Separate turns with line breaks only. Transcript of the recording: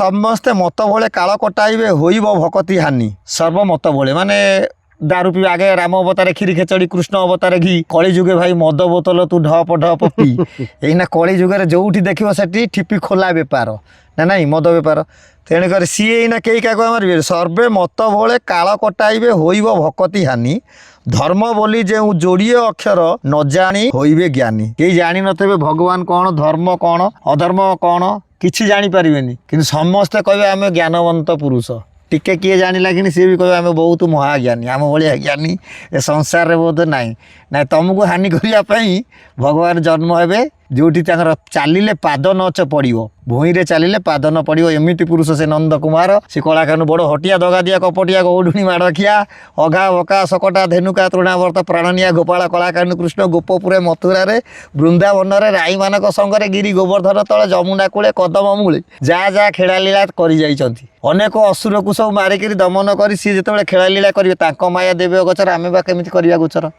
ସମସ୍ତେ ମତ ଭଳେ କାଳ କଟାଇବେ ହୋଇବ ଭକତି ହାନି ସର୍ବମତ ଭଳେ ମାନେ दारू पी आगे राम अवतार खीरी खेचड़ी कृष्ण अवतार घी कली जुगे भाई मद बोतल तू ढप ढप पी एना कली जुगे जो देख से ठिपी खोला बेपार ना नाई मद बेपार तेणुकर सी एना कई क्या मारे सर्वे मत भले काल कटाइबे होइब भकति हानि धर्म बोली जो जोड़िए अक्षर न जानी होइबे ज्ञानी कई जानी नथिबे भगवान कौन धर्म कौन अधर्म कौन किछि जानी पारिबेनी किंतु समस्ते कहबे आमे ज्ञानवंत पुरुष टिके किए जानिला कि सी भी कहे आम बहुत महाज्ञानी आम भाया ज्ञानी ए संसार रे बहुत नाई ना तुमको हानि करने भगवान जन्म हे जोटी चलिले पाद नच पड़ो भूई रे चलिले पाद न पड़ो एमती पुरुष से नंद कुमार से कलाकानु बड़ हटिया दगा दिया कपटिया गौडुणी माड़खिया अघा बका सकटा धेनुका तृणावर्त प्राणनिया गोपाल कलाकानु कृष्ण गोपपुरे मथुरा रे वृंदावन रे राई मानक संगे गिरी गोवर्धन तले जमुना कूले कदम मूले जा जा खेलालीला कर जाइछंती अनेक असुर को सब मारिक दमन कर सी जो खेलालीला करेंगे माया देवे गोचर आम बा केमी करवा गोचर।